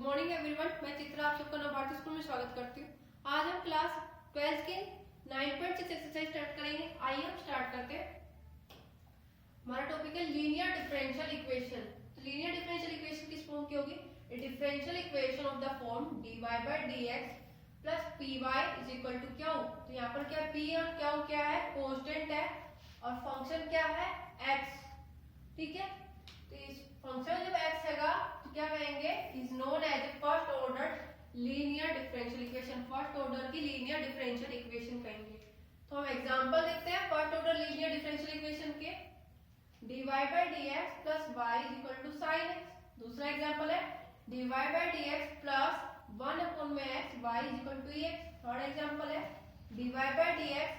Morning everyone, मैं चित्रा आप सबका नवभारती स्कूल में स्वागत करती हूँ। आज हम क्लास 12 के 9.6 एक्सरसाइज स्टार्ट करेंगे। आइए हम स्टार्ट करते हैं। हमारा टॉपिक है लीनियर डिफरेंशियल इक्वेशन। तो लीनियर डिफरेंशियल इक्वेशन किस फॉर्म की होगी? A differential equation of the form dy by dx plus py is equal to Q. तो यहाँ पर क्या p और q क्या है? कांस्टेंट है और फंक्शन क्या है? x। ठीक है, तो इस फंक्शन जब x हैगा तो क्या कहेंगे? Is known as a first order linear differential equation. First order की लीनियर डिफरेंशियल इक्वेशन कहेंगे। तो हम एग्जांपल देखते हैं first order linear differential equation के। dy by dx plus y is equal to sin x। दूसरा एग्जांपल है dy by dx plus 1 upon में x y is equal to x। Third example है dy by dx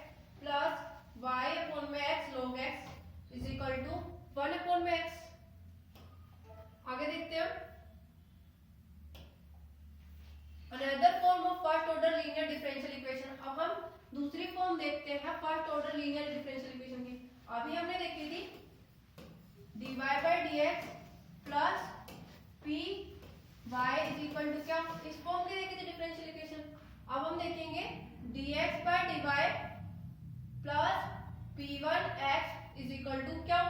plus y upon में x log x is equal to 1 upon में x। आगे देखते हैं another form of first order linear differential equation. अब हम दूसरी फॉर्म देखते हैं first order linear differential equation की। अभी हमने देखी थी dy by dx plus py is equal to क्या? इस फॉर्म की देखी थी डिफरेंशियल इक्वेशन। अब हम देखेंगे dx by dy plus p1x is equal to क्या?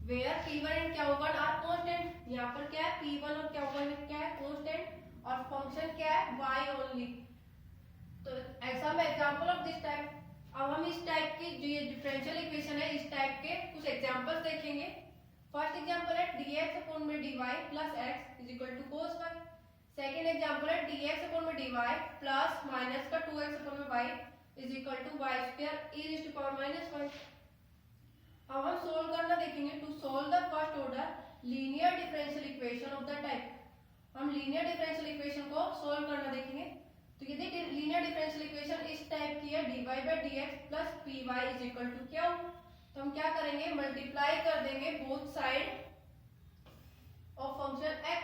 Where p1 and q1 are constant. यहाँ पर क्या है? p1 और q1 क्या है? कांस्टेंट और फंक्शन क्या है? y only. तो ऐसा में एग्जांपल ऑफ दिस टाइप। अब हम इस टाइप की जो ये डिफरेंशियल इक्वेशन है इस टाइप के कुछ एग्जांपल्स देखेंगे। फर्स्ट एग्जांपल है dx अपॉन में dy plus x is equal to cos y। Second example है dx अपॉन में dy प्लस माइनस का 2x अपॉन में y is equal to y square e raise to power minus 1। अब हम solve करना देखेंगे। To solve the first order linear differential equation of the type. हम लीनियर डिफरेंशियल इक्वेशन को सोल्व करना देखेंगे। तो यदि लीनियर डिफरेंशियल इक्वेशन इस टाइप की है dy by dx plus py is equal to क्या? तो हम क्या करेंगे? मल्टीप्लाई कर देंगे both side of function x।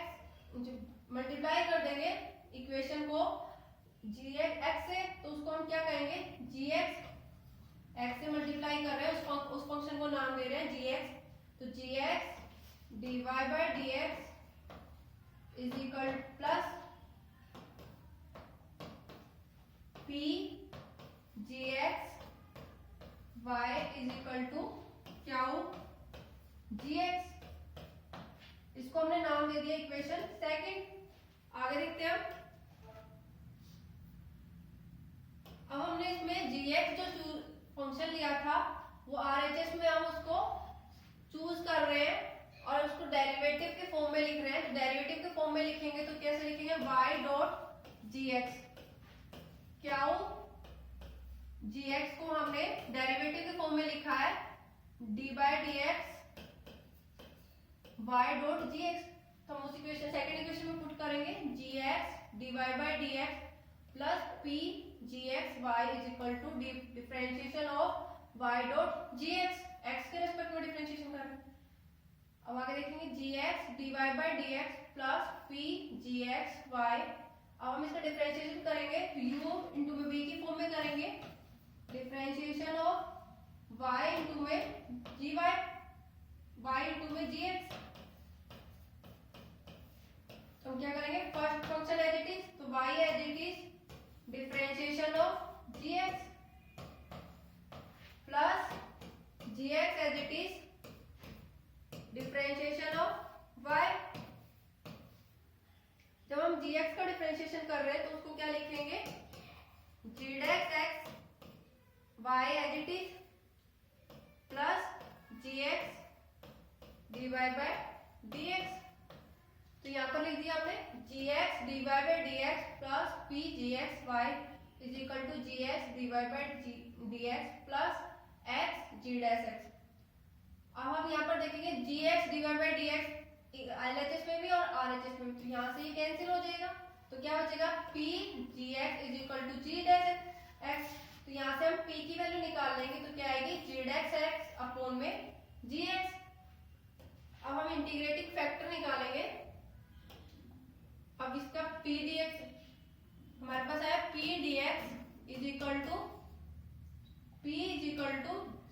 Multiply कर देंगे इक्वेशन को x से, तो उसको हम क्या कहेंगे? gx। x से मल्टीप्लाई कर रहे हैं उस फंक्शन को नाम दे रहे हैं gx। तो gx dy by dx is equal plus p gx y is equal to Q gx। इसको हमने नाम दे दिया इक्वेशन सेकंड। आगे देखते हैं अब हमने इसमें gx जो फंक्शन लिया था वो RHS में हम उसको चूज कर रहे हैं और उसको डेरिवेटिव के फॉर्म में लिख रहे हैं। तो डेरिवेटिव के फॉर्म में लिखेंगे तो कैसे लिखेंगे? y dot gx। क्या gx को हमने डेरिवेटिव के फॉर्म में लिखा है dy by dx y dot gx। तो हम उस इक्वेशन सेकंड इक्वेशन में पुट करेंगे gx dy by dx plus p gx y is equal to differentiation of y dot gx। x के रेस्पेक्ट में डिफरेंशिएशन कर रहे हैं। अब आगे देखेंगे gx dy by dx plus p gx y। अब हम इसका डिफरेंशिएशन करेंगे u इंटू में v की फॉर्म में करेंगे। डिफरेंशिएशन ऑफ y इंटू में gy y इंटू में gx। तो हम क्या करेंगे? First function as it is, तो y as it is differentiation of gx plus gx as it is differentiation of y। जब हम gx का डिफरेंशिएशन कर रहे हैं तो उसको क्या लिखेंगे? g dash x y as it is plus gx dy by dx। तो यहाँ पर लिख दिया हमने gx dy by dx plus p gx y is equal to gx dy by dx plus x g dash x। अब हम यहाँ पर देखेंगे gx dy by dx LHS में भी और RHS में भी, तो यहाँ से ये कैंसिल हो जाएगा। तो क्या बचेगा? p gx is equal to g dash x। तो यहाँ से हम p की वैल्यू निकाल लेंगे तो क्या आएगी? g dash x अपॉन में gx। अब हम इंटीग्रेटिंग फैक्टर निकालेंगे। अब इसका p dx हमारे पास आया p dx is equal to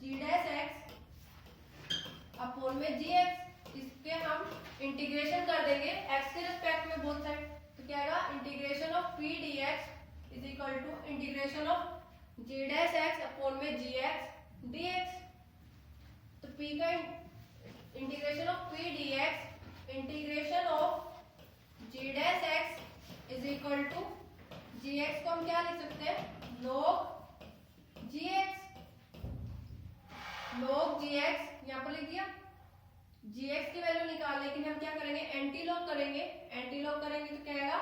g dash x upon में gx। इसके हम इंटीग्रेशन कर देंगे x के रिस्पेक्ट में both side. Integration of P D X is equal to integration of G dash X upon में जी एक्स डी एक्स। तो P का integration of P D X integration of G dash X is equal to G X को हम क्या लिख सकते हैं, log G X. log G X यहाँ पर लिख दिया। जी एक्स की वैल्यू निकालने के लिए हम क्या करेंगे, एंटी लॉग करेंगे। एंटी लॉग करेंगे तो क्या आएगा,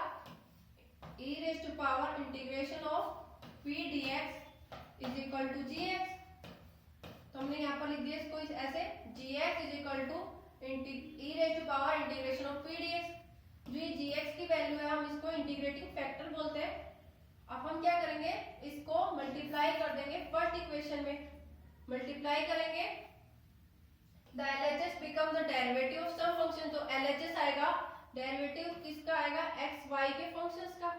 e raise to power integration of P D X is equal to G X. तो हमने यहाँ पर लिख दिया इसको ऐसे, G X is equal to E raise to power integration of P D X. जो ये जी एक्स की वैल्यू है हम इसको इंटीग्रेटिंग फैक्टर बोलते हैं। अब हम क्या करेंगे, इसको मल्टीप्लाई कर देंगे फर्स्ट इक्वेशन में। मल्टीप्लाई करेंगे the LHS becomes the derivative of some function। तो LHS आएगा डेरिवेटिव किसका आएगा, x y के फंक्शंस का।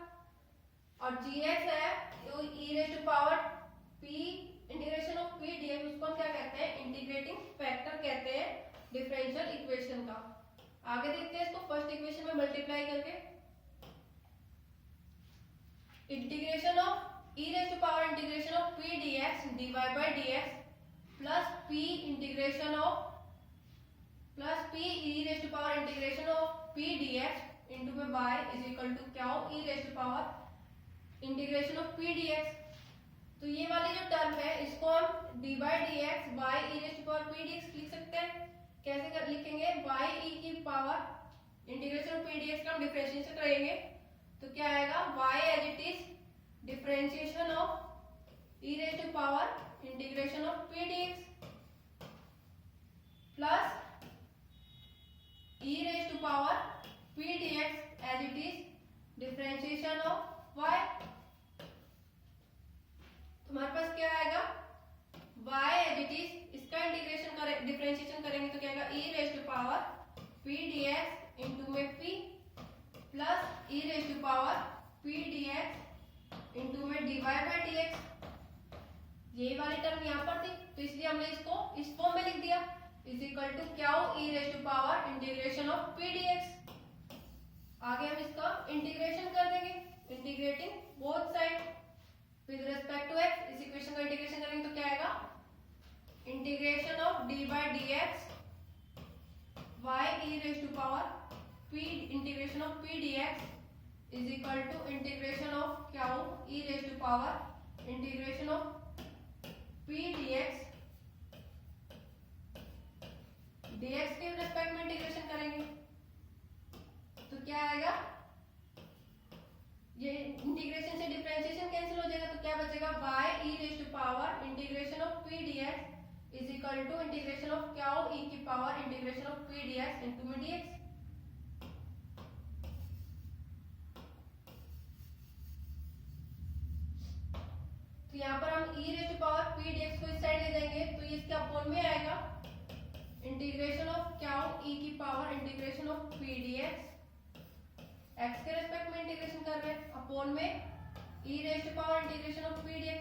और gx है तो e raise to power p integration of p dx, उसको हम क्या कहते हैं, इंटीग्रेटिंग फैक्टर कहते हैं डिफरेंशियल इक्वेशन का। आगे देखते हैं इसको फर्स्ट इक्वेशन में मल्टीप्लाई करके। Integration of e raise to power integration of p dx dy by dx plus p integration of plus p e raise to power integration of p dx into में y is equal to क्या हो, e raise to power integration of p dx। तो ये वाली जो term है इसको हम dy dx y e raise to power p dx लिख सकते हैं। कैसे कर लिखेंगे, y e की power integration of p dx का हम डिफरेंशिएशन करेंगे तो क्या आएगा, y as it is differentiation of e raise to power integration of p dx प्लस e raised to power p dx as it is differentiation of y। तुम्हारे पास क्या आएगा, y as it is इसका integration करें, differentiation करेंगे तो क्या आएगा, e raised to power p dx into में p plus e raised to power p dx into में dy by dx। ये वाली टर्म यहाँ पर थी तो इसलिए हमने इसको इस फॉर्म में लिख दिया इज इक्वल टू क्या हो, e raise to power integration of p dx। आगे हम इसका इंटीग्रेशन कर देंगे, integrating both side with respect to x। इस इक्वेशन का इंटीग्रेशन करेंगे तो क्या आएगा, integration of d by dx y e raise to power p integration of p dx is equal to integration of क्या हो, e raise to power integration of p dx dx के respect में integration करेंगे तो क्या आएगा, ये integration से डिफरेंशिएशन कैंसिल हो जाएगा तो क्या बचेगा, y e raise to power integration of p dx is equal to integration of क्या हो, e की power integration of p dx into में dx। तो यहाँ पर हम e raise to power p dx को इस साइड ले जाएंगे तो ये इसके अपॉन में आएगा इंटीग्रेशन ऑफ क्या हो, e की power integration of p dx x के रेस्पेक्ट में इंटीग्रेशन कर रहे हैं अपॉन में e raise to power integration of p dx।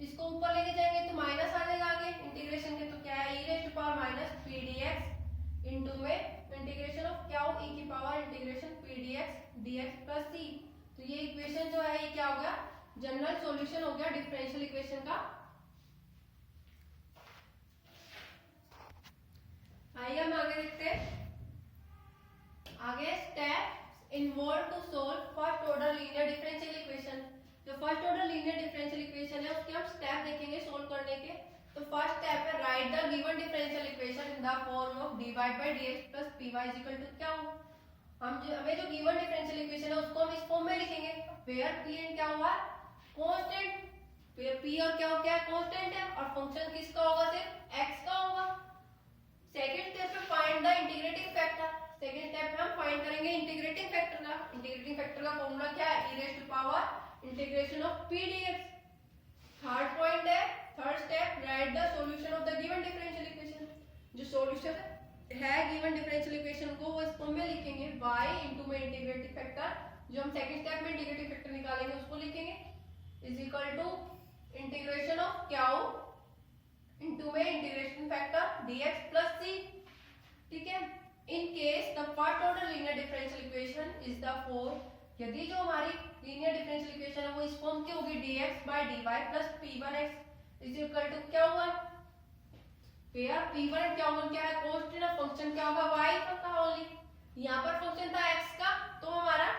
इसको ऊपर लेके जाएंगे तो माइनस आ जाएगा आगे इंटीग्रेशन के, तो क्या है, e raise to power minus p dx into में इंटीग्रेशन ऑफ क्या हो, e की power integration p dx dx plus c। तो ये इक्वेशन जो है ये क्या हो गया, जनरल सॉल्यूशन हो गया डिफरेंशियल इक्वेशन का। आइए हम आगे देखते हैं। आगे steps involve to solve first order linear differential equation. जो first order linear differential equation है उसके हम स्टेप देखेंगे सोल्व करने के। तो फर्स्ट स्टेप है write the given differential equation in the form of dy by dx plus py is equal to क्या हो, हमें जो गिवन डिफरेंशियल इक्वेशन है उसको हम इस फॉर्म में लिखेंगे वेयर p एंड क्या हुआ, कांस्टेंट। वेयर p और क्या हो, क्या कांस्टेंट है और फंक्शन किसका होगा, सिर्फ x का होगा। सेकंड स्टेप पे find the integrating factor. Second step में हम फाइंड करेंगे इंटीग्रेटिंग फैक्टर का। इंटीग्रेटिंग फैक्टर का फॉर्मूला क्या है, e raise to power integration of p dx। Third point है, third step write the solution of the given differential equation. जो solution है गिवन डिफरेंशियल इक्वेशन को वो इस फॉर्म में लिखेंगे y इनटू में इंटीग्रेटिंग फैक्टर, जो हम सेकंड स्टेप में इंटीग्रेटिंग फैक्टर निकालेंगे उसको लिखेंगे is equal to integration of क्या हो, इनटू में integration factor dx plus c। ठीक है, in case the first order linear differential equation is the form यदि जो हमारी लीनियर डिफरेंशियल इक्वेशन है वो इस फॉर्म की होगी dx by dy plus p1x is equal to क्या हुआ यार p1 क्या होगा, क्या है कांस्टेंट ऑफ फंक्शन क्या होगा y का ओनली, यहाँ पर फंक्शन था x का तो हमारा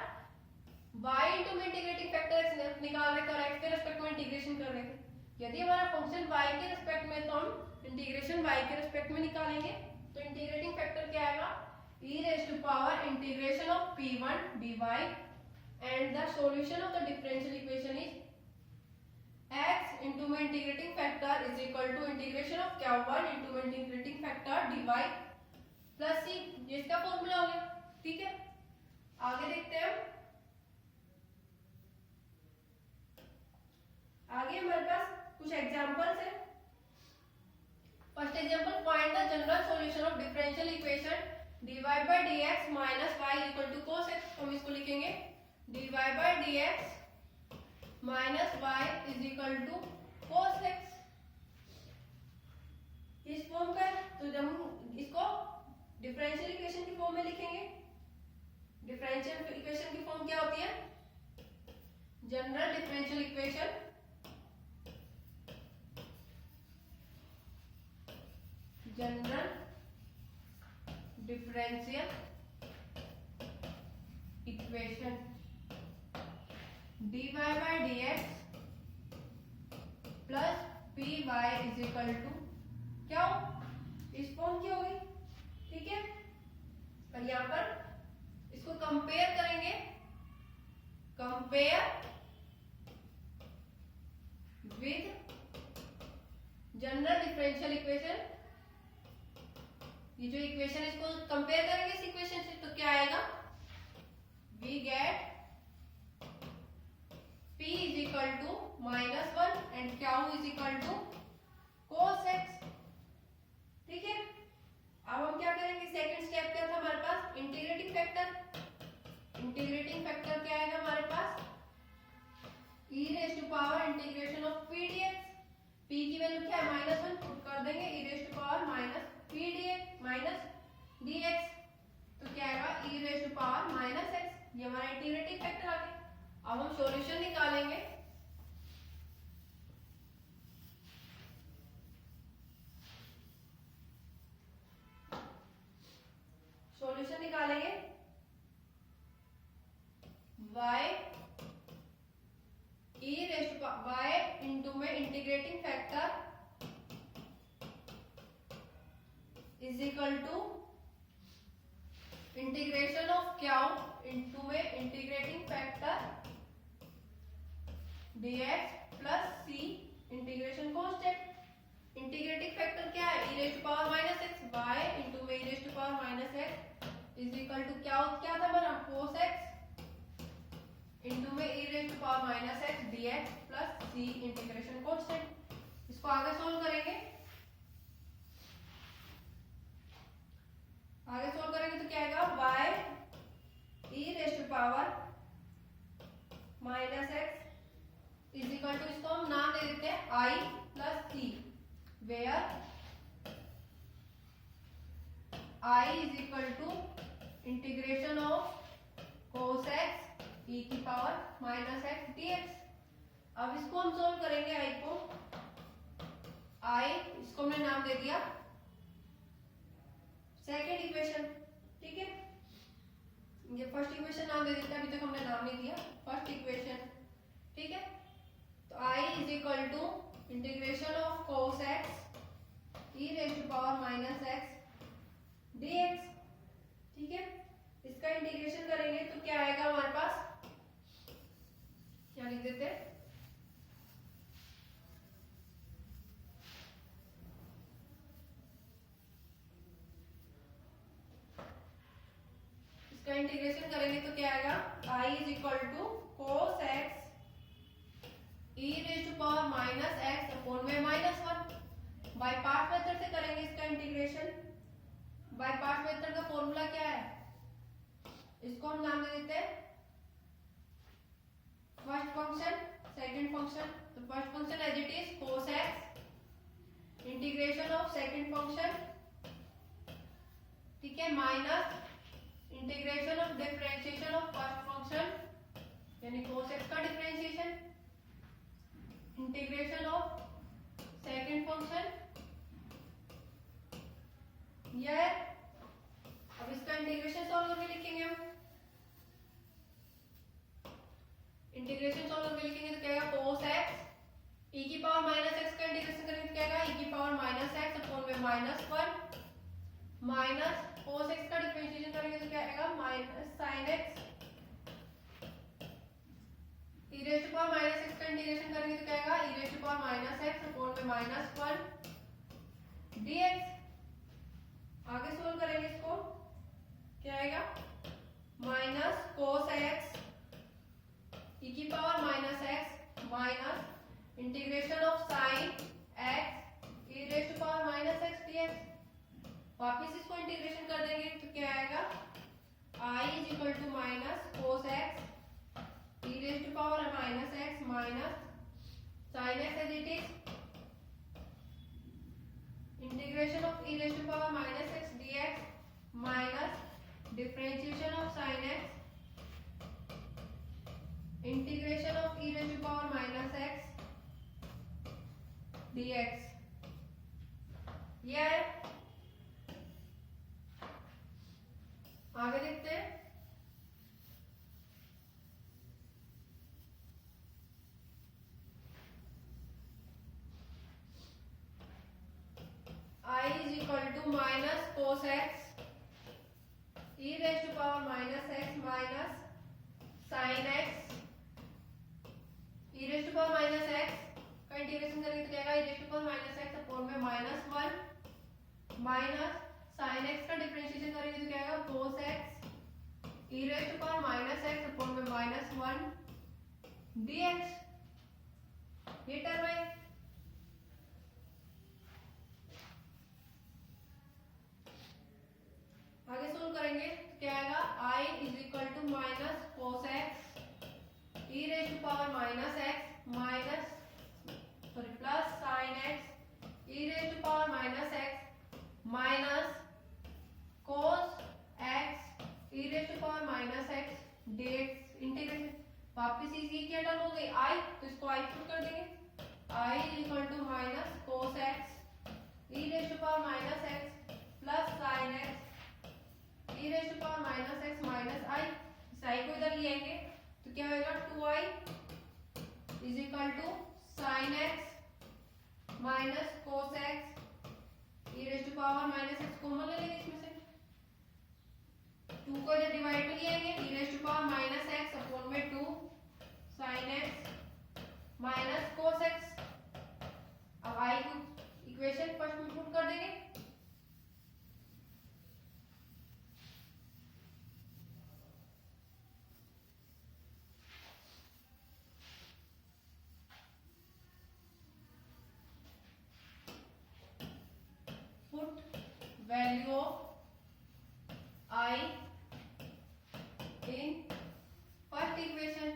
y इनटू में इंटीग्रेटिंग फैक्टर x निकाल रहे थे और x के रिस्पेक्ट में इंटीग्रेशन कर रहे थे। यदि हमारा फंक्शन y के रिस्पेक्ट में तो हम इंटीग्रेशन y के रिस्पेक्ट में निकालेंगे तो इंटीग्रेटिंग फैक्टर क्या आएगा e raised to power integration of p1 dy and the solution of the differential equation is x into my integrating factor is equal to integration of q1 into my integrating factor dy plus c, ये इसका formula हो गया। ठीक है, आगे देखते हैं। आगे हमारे पास कुछ एग्जांपल्स है। First example, find the general solution of differential equation dy by dx minus y equal to cos x। हम इसको लिखेंगे dy by dx minus y is equal to cos x। इस फॉर्म का तो जब हम इसको डिफरेंशियल इक्वेशन की फॉर्म में लिखेंगे, डिफरेंशियल इक्वेशन की फॉर्म क्या होती है, general differential equation general differential equation dy by dx plus py is equal to क्या हो, इस फॉर्म की होगी। ठीक है, और यहां पर इसको कंपेयर करेंगे, compare with general differential equation. ये जो इक्वेशन है इसको कंपेयर करेंगे इस इक्वेशन से तो क्या आएगा, we get p is equal to -1 and q is equal to cos x। ठीक है, अब हम क्या करेंगे, सेकंड स्टेप क्या था हमारे पास, इंटीग्रेटिंग फैक्टर। इंटीग्रेटिंग फैक्टर क्या आएगा हमारे पास, e raise to power integration of p dx। p की वैल्यू क्या है -1, पुट कर देंगे e raise to power minus p dx तो क्या आएगा e raise to power -x। ये हमारा इंटीग्रेटिंग फैक्टर आ गया। अब हम सॉल्यूशन निकालेंगे। सॉल्यूशन निकालेंगे y e raise to y into में integrating factor is equal to integration of q into में integrating factor dx plus c integration constant. Integrating factor क्या है, e raise to power -x y into में e raise to power -x is equal to क्या था हमारा cos x into में e raise to power -x dx plus c integration constant. इसको आगे solve करेंगे, आगे सोल्व करेंगे तो क्या आएगा y e raise to power -x is equal to, इसको हम नाम दे देते हैं i plus c, where i is equal to integration of cos x e की पावर -x dx। अब इसको हम सोल्व करेंगे, i को इसको हमने नाम दे दिया सेकेंड इक्वेशन। ठीक है, ये फर्स्ट इक्वेशन नाम दे देते हैं, अभी तक हमने नाम नहीं दिया, फर्स्ट इक्वेशन। ठीक है, तो i is equal to integration of cos x e raise to power -x dx। ठीक है, इसका इंटीग्रेशन करेंगे तो क्या आएगा हमारे पास, क्या लिख देते हैं, इसका इंटीग्रेशन करेंगे तो क्या आएगा, i is equal to cos x e raise to power -x upon में -1। बाय पार्ट मेथड से करेंगे इसका इंटीग्रेशन। बाय पार्ट मेथड का फॉर्मूला क्या है, इसको हम नाम दे देते हैं फर्स्ट फंक्शन सेकंड फंक्शन। तो first function as it is cos x integration of second function, ठीक है, minus integration of differentiation of first function में -1 माइनस cos x का डिफरेंशिएशन करेंगे तो क्या आएगा minus sin x e raise to power minus x का integration करेंगे तो क्या आएगा e raise to power minus x upon में -1 dx। आगे सोल्व करेंगे इसको, क्या आएगा माइनस cos x e की power minus x minus integration of sin x e raise to power minus x dx। वापिस इसको इंटीग्रेशन कर देंगे तो क्या आएगा I is equal to minus cos x e raise to power minus x minus sin x as it is integration of e raise to power minus x dx minus differentiation of sin x integration of e raise to power minus x dx। ये है, आगे देखते हैं। I is equal to minus cos x e raised to power minus x minus sin x e raised to power minus x का integration करेंगे तो क्या आएगा e raised to power minus x upon में -1 माइनस sin x का differentiation करेंगे तो क्या आएगा cos x e raised to power minus x upon में -1 dx। ये टर्म है। आगे सोल्व करेंगे तो क्या आएगा I is equal to minus cos x e raise to power minus x minus plus sin x e raise to power minus x minus cos x e raise to power minus x dx। Integration वापस इसी क्या term हो गई I, तो इसको I put कर देंगे I is equal to minus cos x e raise to power minus x plus sin x e raise to power minus x minus i। इस i को इधर ले आएंगे तो क्या होगा 2i is equal to sin x minus cos x e raise to power minus x common ले लेंगे इसमें से 2 को इधर डिवाइड में ले आएंगे e raise to power minus x upon में 2 sin x minus cos x। अब i को इक्वेशन फर्स्ट में पुट कर देंगे value of I in first equation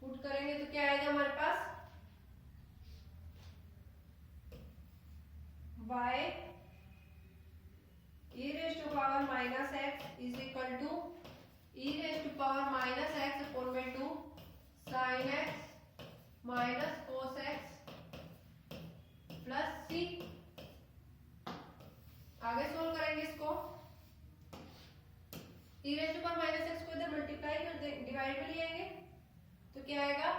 put करेंगे तो क्या आएगा हमारे पास y e raise to power minus x is equal to e raise to power minus x upon में 2 sin x minus cos x plus c। आगे solve करेंगे इसको e raise to power minus x को इधर multiply कर they divide में ले आएंगे तो क्या आएगा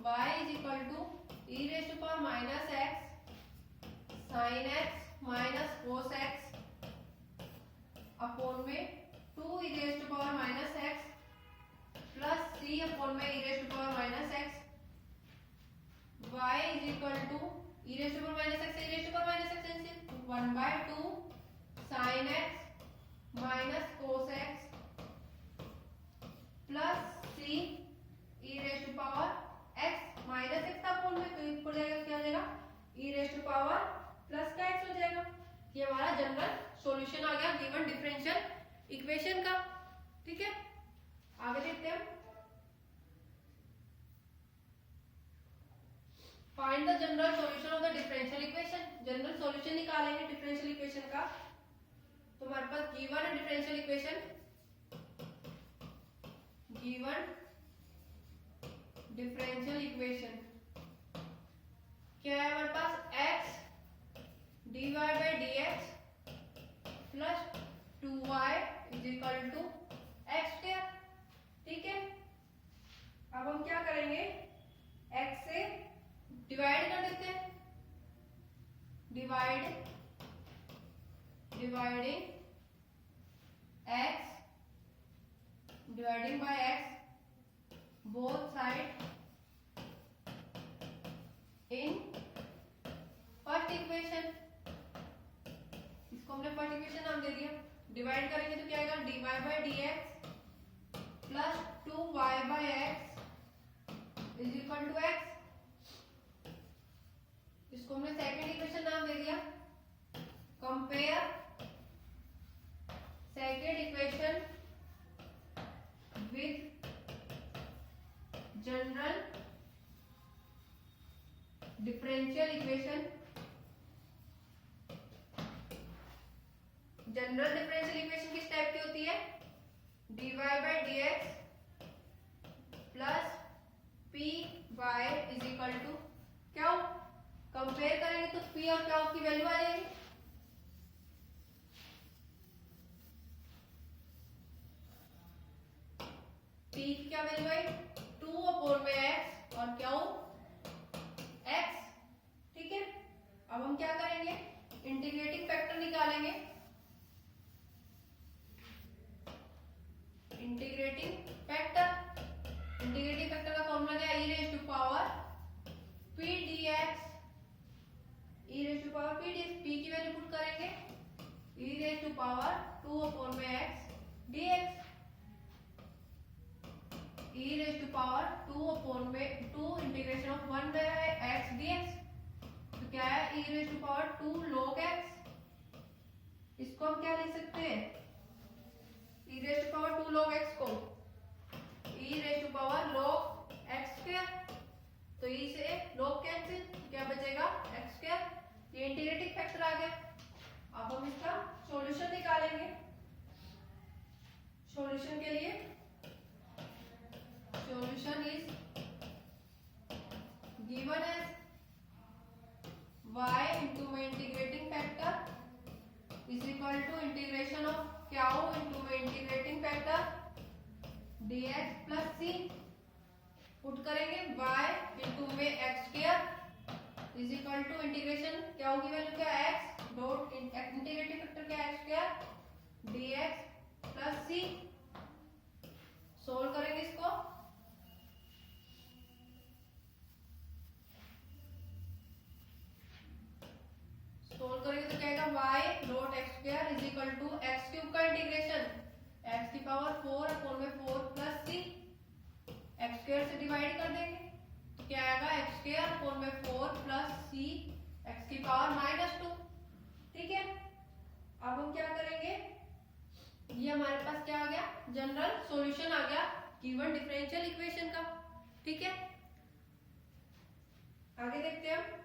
y is equal to e raise to power minus x sin x minus cos x upon में 2 e raise to power minus x plus c upon में e raise to power minus x। y is equal to e raise to power minus x e raise to power minus x से 1/2 sin x minus cos x plus c e raise to power x minus x upon में तो ऊपर जाएगा क्या हो जाएगा e raise to power plus का x हो जाएगा। ये हमारा जनरल सॉल्यूशन आ गया गिवन डिफरेंशियल इक्वेशन का। ठीक है, आगे देखते हैं। Find the general solution of the differential equation. General solution निकालेंगे डिफरेंशियल इक्वेशन का तो हमारे पास गिवन है differential equation, given differential equation क्या है हमारे पास x dy by dx plus 2y is equal to x square. ठीक है, अब हम क्या करेंगे x से डिवाइड कर देते हैं, dividing by x both side in first equation. इसको हमने फर्स्ट इक्वेशन नाम दे दिया। डिवाइड करेंगे तो क्या आएगा, dy by dx plus 2y by x is equal to x। इसको हमने सेकंड इक्वेशन नाम दे दिया। Compare second equation with general differential equation. General differential equation किस टाइप की होती है, dy by dx plus py is equal to क्या, कंपेयर करेंगे तो p और q की वैल्यू आ जाएगी। p की क्या वैल्यू है, 2/x और q x। ठीक है, अब हम क्या करेंगे, इंटीग्रेटिंग फैक्टर निकालेंगे। इंटीग्रेटिंग फैक्टर का फॉर्मूला क्या है, e raise to power p dx। e raise to power p dx, p की वैल्यू पुट करेंगे e raise to power 2/x dx। e raise to power 2 integration of 1/x dx। तो क्या है, e raise to power 2 log x। इसको हम क्या लिख सकते हैं, e raise to power 2 log x को e raise to power log x square. तो e से log कैंसिल, क्या बचेगा x स्क्वायर। ये इंटीग्रेटिंग फैक्टर आ गया। अब हम इसका सॉल्यूशन निकालेंगे। सॉल्यूशन के लिए solution is given as y into my integrating factor is equal to integration of q into my integrating factor dx plus c। Put करेंगे y into में x square is equal to integration q की value क्या है, x dot integrating factor क्या है, x square dx plus c। Solve करेंगे इसको। Solve करेंगे तो क्या आएगा, y dot x square is equal to x cube का इंटीग्रेशन x की power 4/4 plus c। X square से डिवाइड कर देंगे तो क्या आएगा, x square 4/4 plus c x की पावर -2। ठीक है, अब हम क्या करेंगे, ये हमारे पास क्या आ गया, जनरल सॉल्यूशन आ गया गिवन डिफरेंशियल इक्वेशन का। ठीक है, आगे देखते हैं हम।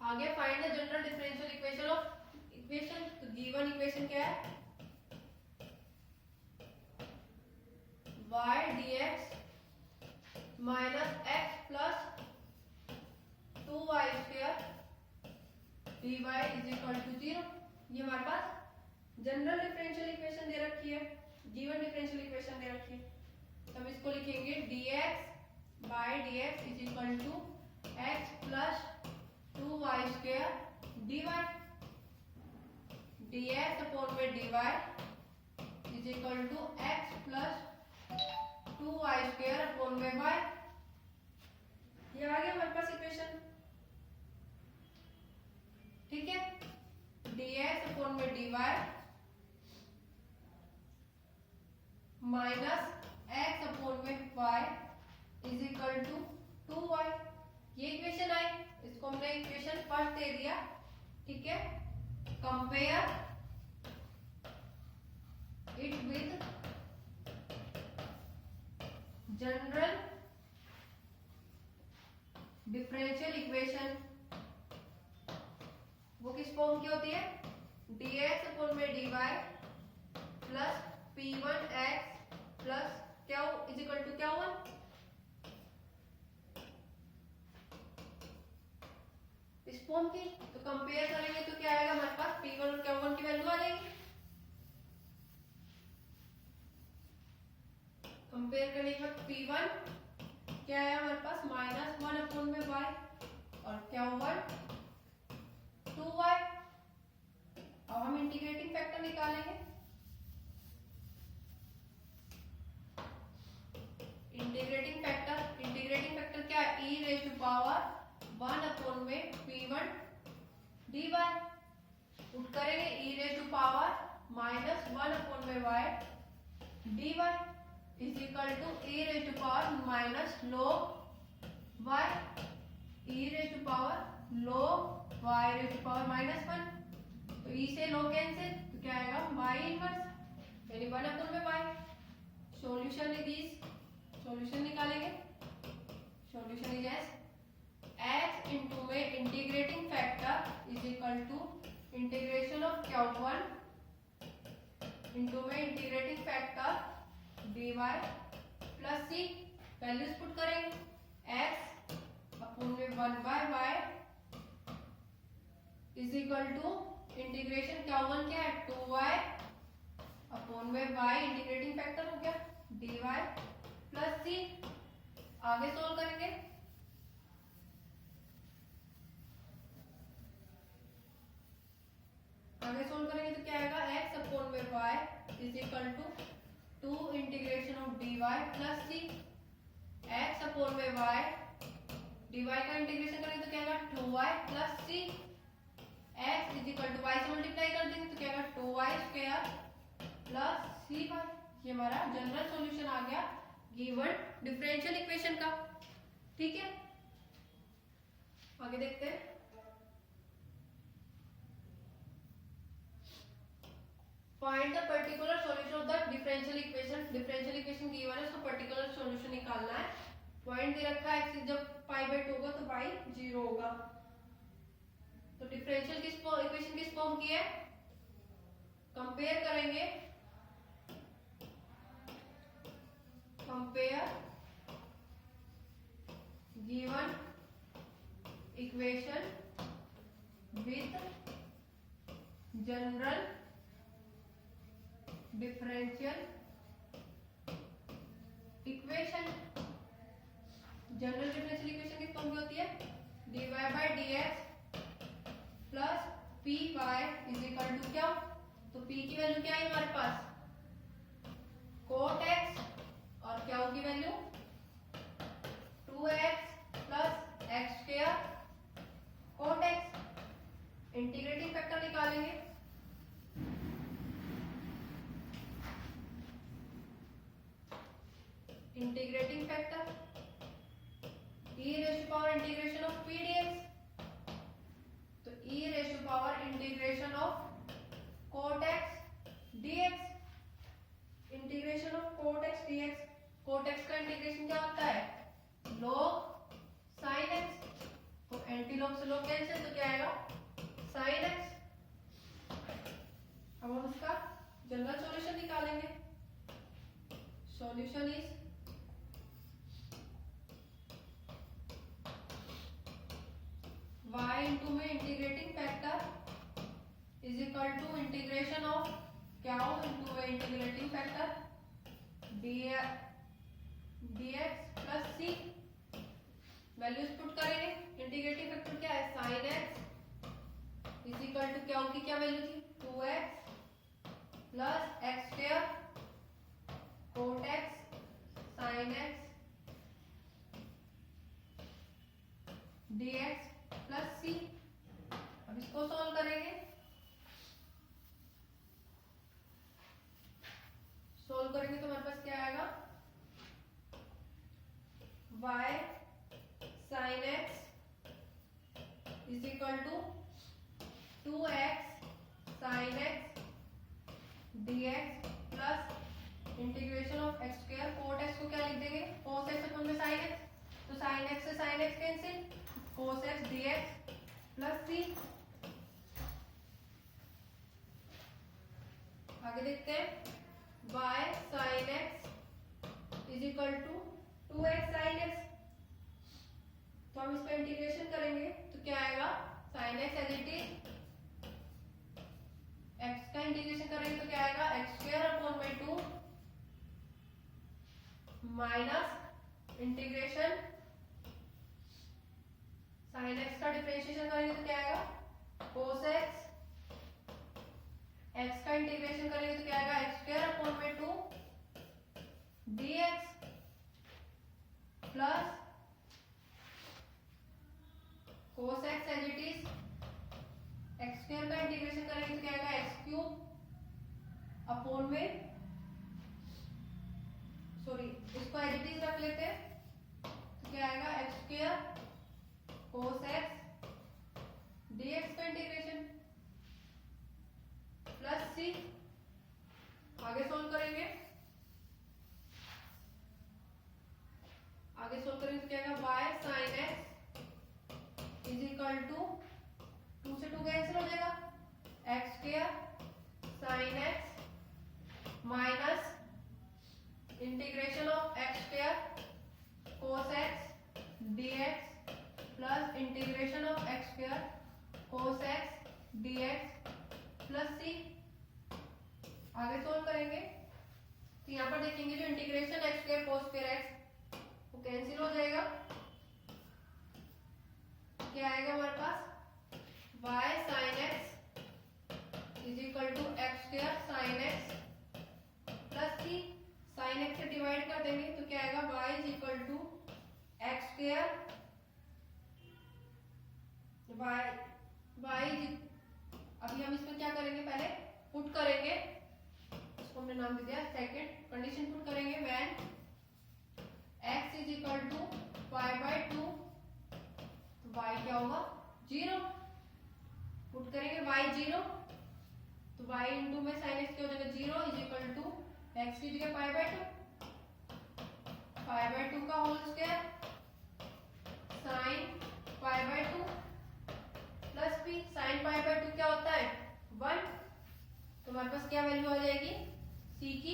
आगे find the general differential equation of equation. तो गिवन इक्वेशन क्या है, y dx minus x plus 2y square dy is equal to 0। ये हमारे पास जनरल डिफरेंशियल इक्वेशन दे रखी है, गिवन डिफरेंशियल इक्वेशन दे रखी है। तब इसको लिखेंगे dx by dx is equal to x plus 2y square dy dx upon में dy is equal to x plus 2y square upon में y। ये आ गया हमारे पास इक्वेशन। ठीक है, dx अपॉन में dy माइनस x अपॉन में y is equal to 2y। ये इक्वेशन आई, इसको हमने इक्वेशन फर्स्ट दे दिया। ठीक है, compare it with general differential equation. वो किस फॉर्म की होती है, dx अपॉन में dy plus p1x plus q is equal to q1। इस फॉर्म की तो कंपेयर करेंगे तो क्या आएगा, हमारे पास p1 और q1 की वैल्यू आ जाएगी। कंपेयर करने के बाद p1 क्या है हमारे पास -1/y और क्या हुआ 2y। अब हम इंटीग्रेटिंग फैक्टर निकालेंगे। इंटीग्रेटिंग फैक्टर क्या है e⁻1/p1 dy। पुट करेंगे e⁻−1/y dy is equal to e⁻−log y e⁻log y⁻1। तो e से log कैंसिल तो क्या आएगा y इनवर्स यानी 1/y। Solution is this, solution निकालेंगे। Solution is as x into में integrating factor is equal to integration of q1 into में integrating factor dy plus c। Values put करेंगे x upon में 1/y is equal to integration q1 क्या है 2y upon में y integrating factor हो गया dy plus c। आगे solve करेंगे। तो क्या आएगा x अपॉन में y is equal to 2 integration of dy plus c। x upon में y dy का इंटीग्रेशन करेंगे तो क्या आएगा 2y plus c। x is equal to y से मल्टीप्लाई कर देंगे तो क्या आएगा 2y square plus c y। ये हमारा जनरल सॉल्यूशन आ गया गिवन डिफरेंशियल इक्वेशन का। ठीक है, आगे देखते हैं। Find the particular solution of the differential equation. Differential equation given है, उसका पर्टिकुलर सॉल्यूशन निकालना है। पॉइंट दे रखा है x जब π/2 होगा तो y 0 होगा। तो डिफरेंशियल इक्वेशन किस फॉर्म की है कंपेयर करेंगे। Compare given equation with general differential equation. General differential equation किस फॉर्म की होती है dy/dx plus py is equal to क्या, तो p की वैल्यू क्या है हमारे पास cot x और क्या की value 2x plus x square cot x। Integrating factor निकालेंगे। Integrating factor e⁻ integration of p dx। तो e⁻ integration of cot x dx। Integration of cot x dx। cot x का integration क्या होता है log sin x। तो anti log से log cancel तो क्या आएगा sin x। अब हम उसका जनरल सॉल्यूशन निकालेंगे। सॉल्यूशन इज y इनटू में integrating factor is equal to integration of क्या हो इनटू में integrating factor dx plus c। Values put करेंगे। इंटीग्रेटिंग फैक्टर क्या है sin x is equal to क्या होगी, क्या वैल्यू थी 2x plus x square cot x sin x dx plus c। अब इसको सॉल्व करेंगे। सॉल्व करेंगे तो हमारे पास क्या आएगा y sin x is equal to 2x sin x dx plus integration of x square cot x को क्या लिख देंगे cos x अपन में sin x। तो sin x से sin x cancel cos x dx plus c। आगे देखते हैं y sin x is equal to 2x sin x। तो हम इसका इंटीग्रेशन करेंगे तो क्या आएगा sin x as it is x का इंटीग्रेशन करेंगे तो क्या आएगा x स्क्वायर अपॉन में 2 माइनस इंटीग्रेशन साइन एक्स का डिफरेंशिएशन करेंगे तो क्या आएगा कोस एक्स, एक्स का इंटीग्रेशन करेंगे तो क्या आएगा एक्स स्क्वायर अपॉन में 2 dx plus cos x as it is, x square का इंटीग्रेशन करेंगे तो क्या आएगा एक्स क्यूब अपॉन में, सॉरी इसको एज इट इज रख लेते हैं तो क्या आएगा x square cos x dx का इंटीग्रेशन प्लस सी, आगे सोल्व करेंगे, आगे सोल्व करेंगे तो क्या आएगा y sin x is equal to 2 से 2 कैंसिल हो जाएगा X square sin x minus integration of X square cos x dx plus integration of X square cos x dx plus सी, आगे सोल्व करेंगे तो यहाँ पर देखेंगे जो integration X square cos square X वो कैंसिल हो जाएगा, क्या आएगा हमारे पास y sin x is equal to x square sin x plus C, sin x से डिवाइड कर देंगे तो क्या आएगा y is equal to x square y अभी हम इसमें क्या करेंगे पहले पुट करेंगे, इसको हमने नाम दे दिया सेकंड कंडीशन पुट करेंगे when x is equal to y/2 तो y क्या होगा 0, पुट करेंगे y 0 तो y इंटू में sin x क्या हो जाएगा 0 इज इक्वल टू x की जगह pi/2 का whole square sin pi/2 plus p, sin pi/2 क्या होता है 1, तो हमारे पास क्या वैल्यू आ जाएगी c की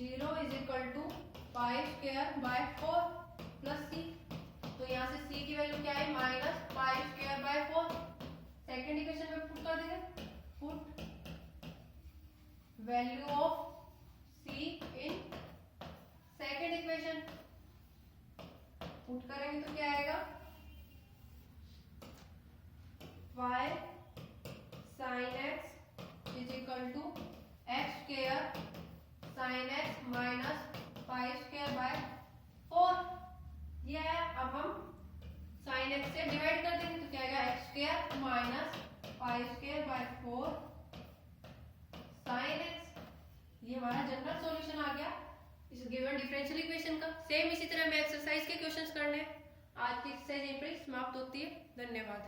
0 is equal to pi square by 4 plus C, तो यहाँ से c की वैल्यू क्या है minus pi square by 4, second equation में पुट कर देंगे, put value of c in second equation, put करेंगे तो क्या आएगा y sin x is equal to x square sin x minus pi square by 4, ये है, अब हम sin x से डिवाइड कर देंगे तो क्या आएगा x square minus pi square by 4 sin x, ये हमारा जनरल सॉल्यूशन आ गया इस गिवन डिफरेंशियल इक्वेशन का। सेम इसी तरह में एक्सरसाइज के क्वेश्चंस करने हैं। आज की एक्सरसाइज यहीं पर समाप्त होती है। धन्यवाद।